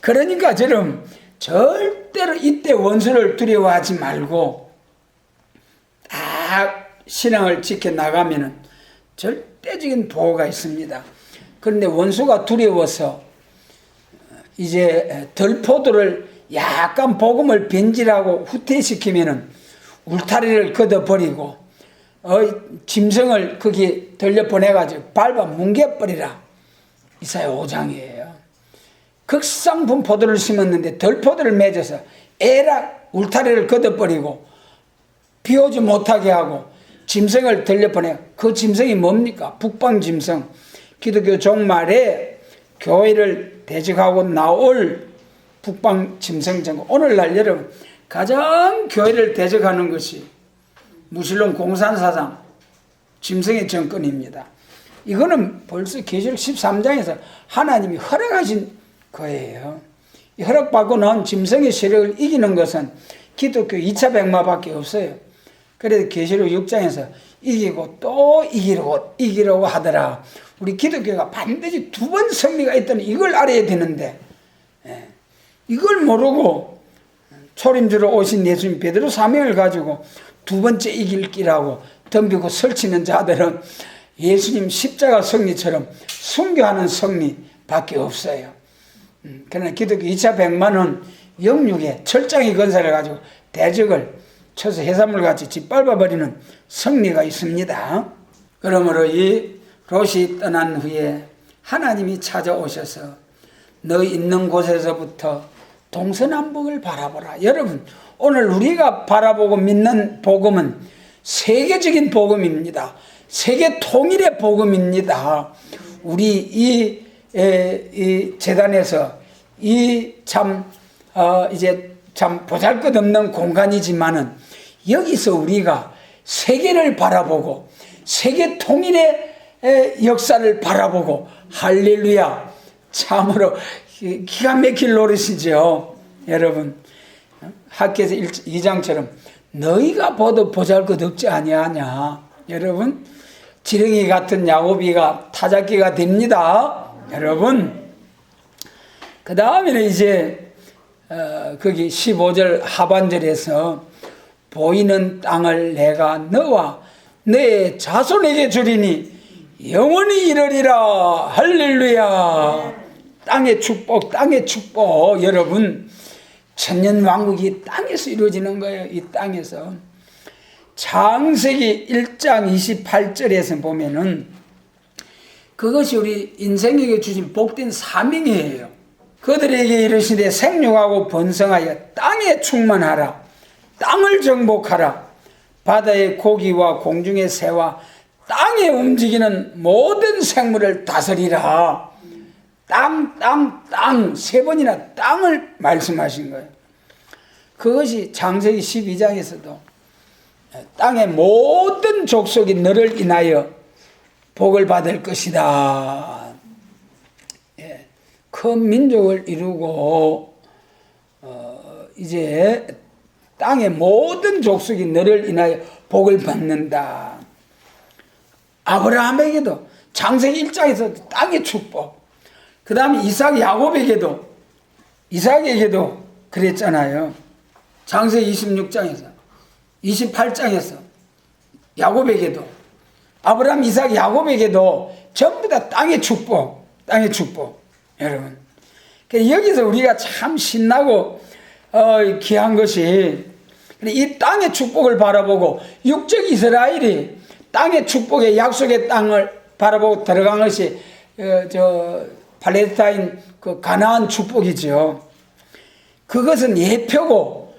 그러니까 저는 절대로 이때 원수를 두려워하지 말고 딱 신앙을 지켜나가면 절대적인 보호가 있습니다. 그런데 원수가 두려워서 이제 덜포도를 약간 복음을 변질하고 후퇴시키면은 울타리를 걷어버리고 짐승을 거기 돌려보내가지고 밟아 뭉개버리라. 이사야 5장이에요. 극상품 포도를 심었는데 덜포도를 맺어서 에락 울타리를 걷어버리고 비오지 못하게 하고 짐승을 돌려보내. 그 짐승이 뭡니까? 북방짐승. 기독교 종말에 교회를 대적하고 나올 북방짐승. 오늘날 여러분 가장 교회를 대적하는 것이 무슬림 공산사상 짐승의 정권입니다. 이거는 벌써 계시록 13장에서 하나님이 허락하신 거예요. 이 허락받고 나온 짐승의 세력을 이기는 것은 기독교 2차 백마밖에 없어요. 그래서 계시록 6장에서 이기고 또 이기려고 하더라. 우리 기독교가 반드시 2번 승리가 있다는 이걸 알아야 되는데, 이걸 모르고 초림주로 오신 예수님 베드로 사명을 가지고 2번째 이길 기라고 덤비고 설치는 자들은 예수님 십자가 승리처럼 순교하는 승리밖에 없어요. 그러나 기독교 2차 백마는 영육의 철장의 건설을 가지고 대적을 쳐서 해산물같이 짓밟아버리는 승리가 있습니다. 그러므로 이 롯이 떠난 후에 하나님이 찾아오셔서 너 있는 곳에서부터 동서남북을 바라보라. 여러분, 오늘 우리가 바라보고 믿는 복음은 세계적인 복음입니다. 세계 통일의 복음입니다. 우리 이 재단에서 이제 참 보잘것없는 공간이지만은 여기서 우리가 세계를 바라보고 세계 통일의 역사를 바라보고 할렐루야. 참으로 기가 막힐 노릇이죠. 여러분, 학개서 2장처럼 너희가 보도 보잘것 없지 아니하냐. 여러분, 지렁이 같은 야곱이가 타작기가 됩니다. 여러분, 그 다음에는 이제 거기 15절 하반절에서 보이는 땅을 내가 너와 내 자손에게 주리니 영원히 이르리라. 할렐루야. 땅의 축복, 땅의 축복. 여러분, 천년왕국이 땅에서 이루어지는 거예요. 이 땅에서. 창세기 1장 28절에서 보면은 그것이 우리 인생에게 주신 복된 사명이에요. 그들에게 이르시되 생육하고 번성하여 땅에 충만하라. 땅을 정복하라. 바다의 고기와 공중의 새와 땅에 움직이는 모든 생물을 다스리라. 땅 세 번이나 땅을 말씀하신 거예요. 그것이 창세기 12장에서도 땅의 모든 족속이 너를 인하여 복을 받을 것이다. 예, 큰 민족을 이루고 이제 땅의 모든 족속이 너를 인하여 복을 받는다. 아브라함에게도 창세기 1장에서 땅의 축복, 그 다음에 이삭 이삭에게도 그랬잖아요. 창세기 26장에서 28장에서 야곱에게도, 아브라함, 이삭, 야곱에게도 전부 다 땅의 축복. 여러분, 여기서 우리가 참 신나고 귀한 것이 이 땅의 축복을 바라보고 육적 이스라엘이 땅의 축복의 약속의 땅을 바라보고 들어간 것이 팔레스타인 그 가나안 축복이죠. 그것은 예표고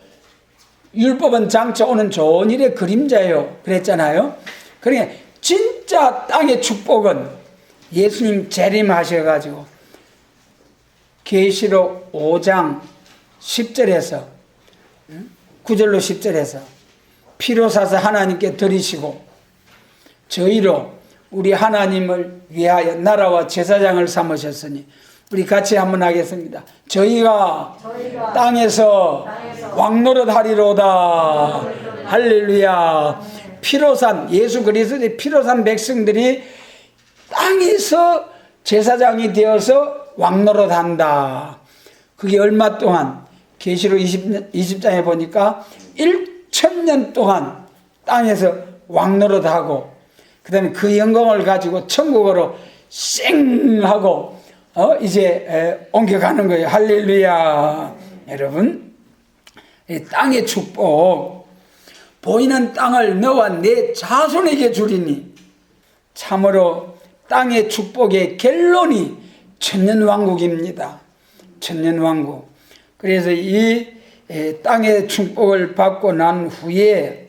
율법은 장차 오는 좋은 일의 그림자예요. 그랬잖아요. 그러니까 진짜 땅의 축복은 예수님 재림하셔가지고 계시록 5장 10절에서 9절로 10절에서 피로 사서 하나님께 드리시고 저희로 우리 하나님을 위하여 나라와 제사장을 삼으셨으니 우리 같이 한번 하겠습니다. 저희가 땅에서 왕노릇 하리로다. 할렐루야. 피로 산 예수 그리스도의 피로 산 백성들이 땅에서 제사장이 되어서 왕노릇 한다. 그게 얼마 동안? 계시록 20장에 보니까 1000년 동안 땅에서 왕노릇 하고 그 다음에 그 영광을 가지고 천국으로 쌩 하고 이제 옮겨가는 거예요. 할렐루야. 여러분, 이 땅의 축복, 보이는 땅을 너와 내 자손에게 주리니 참으로 땅의 축복의 결론이 천년왕국입니다. 천년왕국. 그래서 이 땅의 축복을 받고 난 후에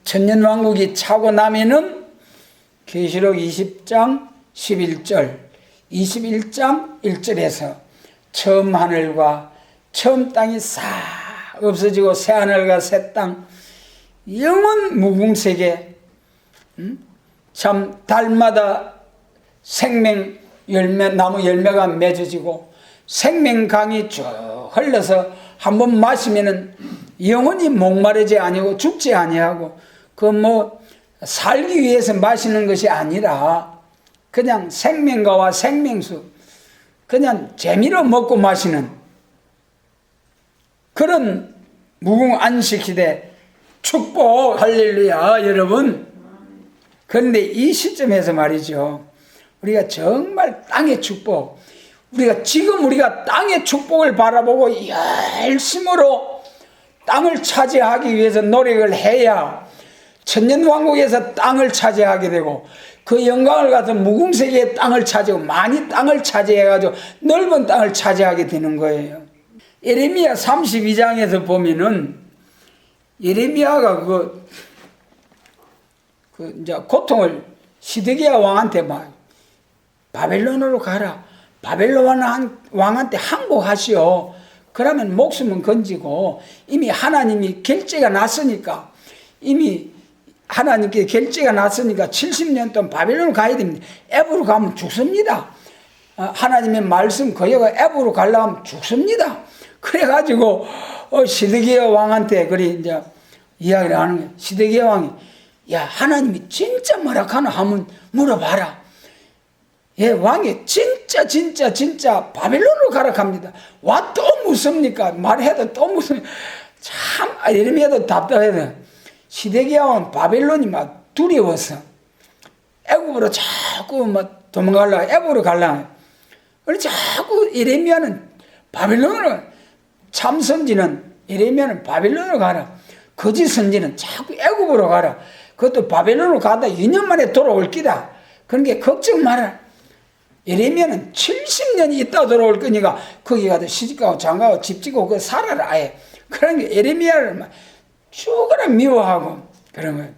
천년왕국이 차고 나면은 계시록 20장 11절 21장 1절에서 처음 하늘과 처음 땅이 싹 없어지고 새 하늘과 새 땅, 영원 무궁세계, 참 달마다 생명 열매, 나무 열매가 맺어지고 생명강이 쭉 흘러서 한번 마시면은 영원히 목마르지 아니고 죽지 아니하고 살기 위해서 마시는 것이 아니라 그냥 생명과와 생명수, 그냥 재미로 먹고 마시는 그런 무궁안식시대 축복. 할렐루야. 여러분, 그런데 이 시점에서 말이죠, 우리가 정말 땅의 축복, 우리가 땅의 축복을 바라보고 열심으로 땅을 차지하기 위해서 노력을 해야 천년왕국에서 땅을 차지하게 되고 그 영광을 가서 무궁세계의 땅을 차지하고 많이 땅을 차지해가지고 넓은 땅을 차지하게 되는 거예요. 예레미야 32장에서 보면은 예레미야가 이제 고통을 시드기야 왕한테 막 바벨론으로 가라. 바벨론 왕한테 항복하시오. 그러면 목숨은 건지고 이미 하나님이 결제가 났으니까 이미 하나님께 결제가 났으니까 70년 동안 바벨론을 가야 됩니다. 애굽으로 가면 죽습니다. 하나님의 말씀 거여가 애굽으로 가려면 죽습니다. 그래가지고 시드기야 왕한테 그리 이제 이야기를 하는 거예요. 시드기야 왕이 야 하나님이 진짜 뭐라 하나 하면 물어봐라. 예, 왕이 진짜 바벨론으로 가라 합니다. 와 또 무섭니까? 말해도 또 무섭. 참 예레미야도 답답해요. 시드기야 왕은 바벨론이 막 두려워서 애굽으로 자꾸 막 도망가려고 애굽으로 가려고. 그래서 자꾸 예레미야는 바벨론으로 참 선지는 예레미야는 바벨론으로 가라. 거짓 선지는 자꾸 애굽으로 가라. 그것도 바벨론으로 가다 2년 만에 돌아올 기다. 그러니까 걱정 마라. 예레미야는 70년이 있다 돌아올 거니까 거기 가서 시집가고 장가고 집 짓고 그 살아라 아예. 그러니까 예레미야를 막 죽어라 미워하고 그런 거예요.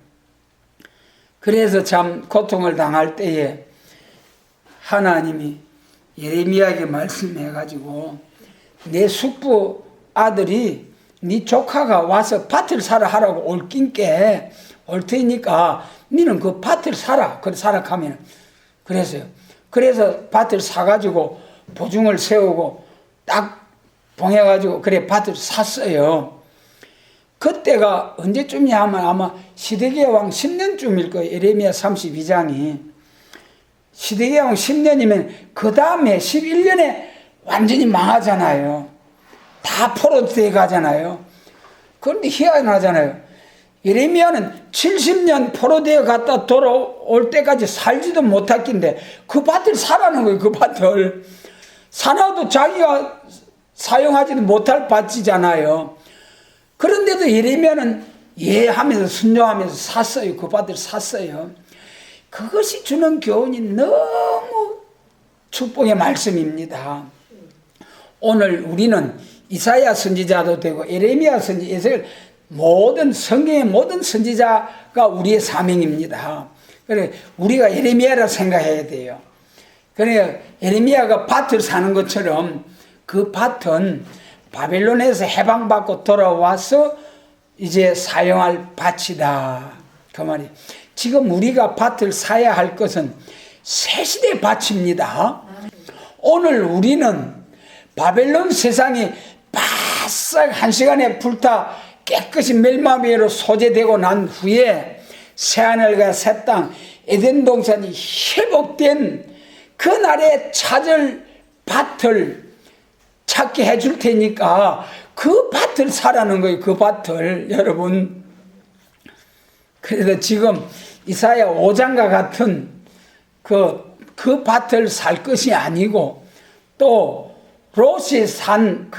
그래서 참 고통을 당할 때에 하나님이 예레미야에게 말씀해가지고 내 숙부 아들이 네 조카가 와서 밭을 사라 하라고 올 낀께 올 테니까 너는 그 밭을 사라. 그래 사라 하면 그래서요. 그래서 밭을 사가지고 보증을 세우고 딱 봉해가지고 그래 밭을 샀어요. 그때가 언제쯤이냐 하면 아마 시드기야 왕 10년쯤일 거예요. 예레미야 32장이. 시드기야 왕 10년이면 그 다음에 11년에 완전히 망하잖아요. 다 포로되어 가잖아요. 그런데 희한하잖아요. 예레미야는 70년 포로되어 갔다 돌아올 때까지 살지도 못할 낀데 그 밭을 사라는 거예요. 그 밭을. 사놔도 자기가 사용하지도 못할 밭이잖아요. 그런데도 예레미야는 하면서 순종하면서 샀어요. 그 밭을 샀어요. 그것이 주는 교훈이 너무 축복의 말씀입니다. 오늘 우리는 이사야 선지자도 되고 예레미야 선지, 에스겔 모든 성경의 모든 선지자가 우리의 사명입니다. 그래 우리가 예레미야라 생각해야 돼요. 그래 예레미야가 밭을 사는 것처럼 그 밭은 바벨론에서 해방받고 돌아와서 이제 사용할 밭이다. 그 말이. 지금 우리가 밭을 사야 할 것은 새 시대의 밭입니다. 오늘 우리는 바벨론 세상이 바싹 한 시간에 불타 깨끗이 멸망위로 소재되고 난 후에 새하늘과 새 땅 에덴 동산이 회복된 그날에 찾을 밭을 찾게 해줄 테니까 그 밭을 사라는 거예요. 그 밭을 여러분. 그래서 지금 이사야 5장과 같은 그 밭을 살 것이 아니고 또 롯이 산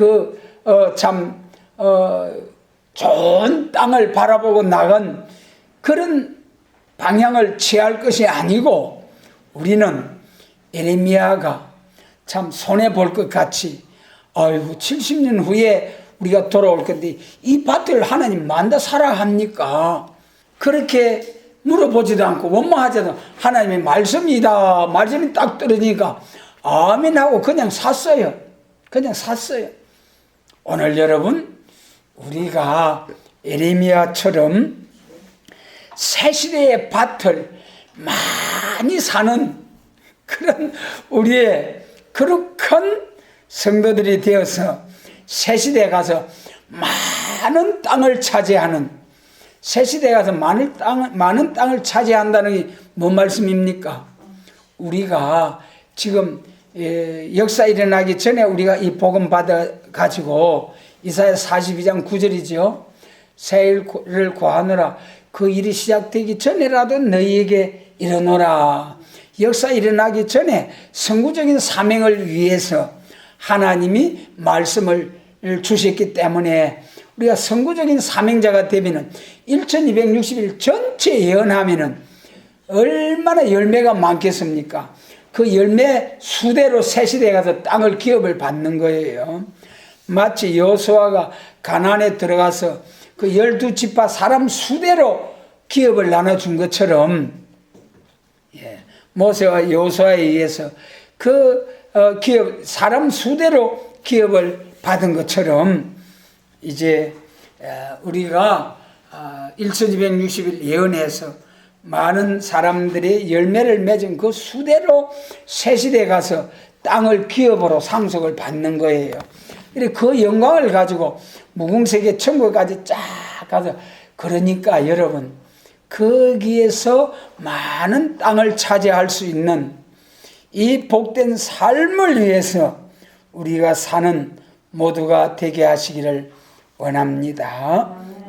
좋은 땅을 바라보고 나간 그런 방향을 취할 것이 아니고 우리는 예레미야가 참 손해볼 것 같이 아이고 70년 후에 우리가 돌아올 건데 이 밭을 하나님 만다 사라 합니까? 그렇게 물어보지도 않고 원망하지도 않고 하나님의 말씀이다. 말씀이 딱 떨어지니까 아멘 하고 그냥 샀어요. 그냥 샀어요. 오늘 여러분 우리가 예레미야처럼 새 시대의 밭을 많이 사는 그런 우리의 거룩한 성도들이 되어서 새 시대에 가서 많은 땅을 차지하는 새 시대에 가서 많은 땅을 차지한다는 게 뭔 말씀입니까? 우리가 지금 역사 일어나기 전에 우리가 이 복음 받아 가지고 이사야 42장 9절이죠. 새 일을 구하노라. 그 일이 시작되기 전에라도 너희에게 이르노라. 역사 일어나기 전에 선구적인 사명을 위해서 하나님이 말씀을 주셨기 때문에 우리가 선구적인 사명자가 되면은 1260일 전체 예언하면은 얼마나 열매가 많겠습니까? 그 열매 수대로 새 시대에 가서 땅을 기업을 받는 거예요. 마치 여호수아가 가나안에 들어가서 그 12지파 사람 수대로 기업을 나눠준 것처럼 모세와 여호수아에 의해서 그 기업 사람 수대로 기업을 받은 것처럼 이제 우리가 1260일 예언해서 많은 사람들이 열매를 맺은 그 수대로 새시대 가서 땅을 기업으로 상속을 받는 거예요. 그 영광을 가지고 무궁세계 천국까지 쫙 가서, 그러니까 여러분, 거기에서 많은 땅을 차지할 수 있는 이 복된 삶을 위해서 우리가 사는 모두가 되게 하시기를 원합니다.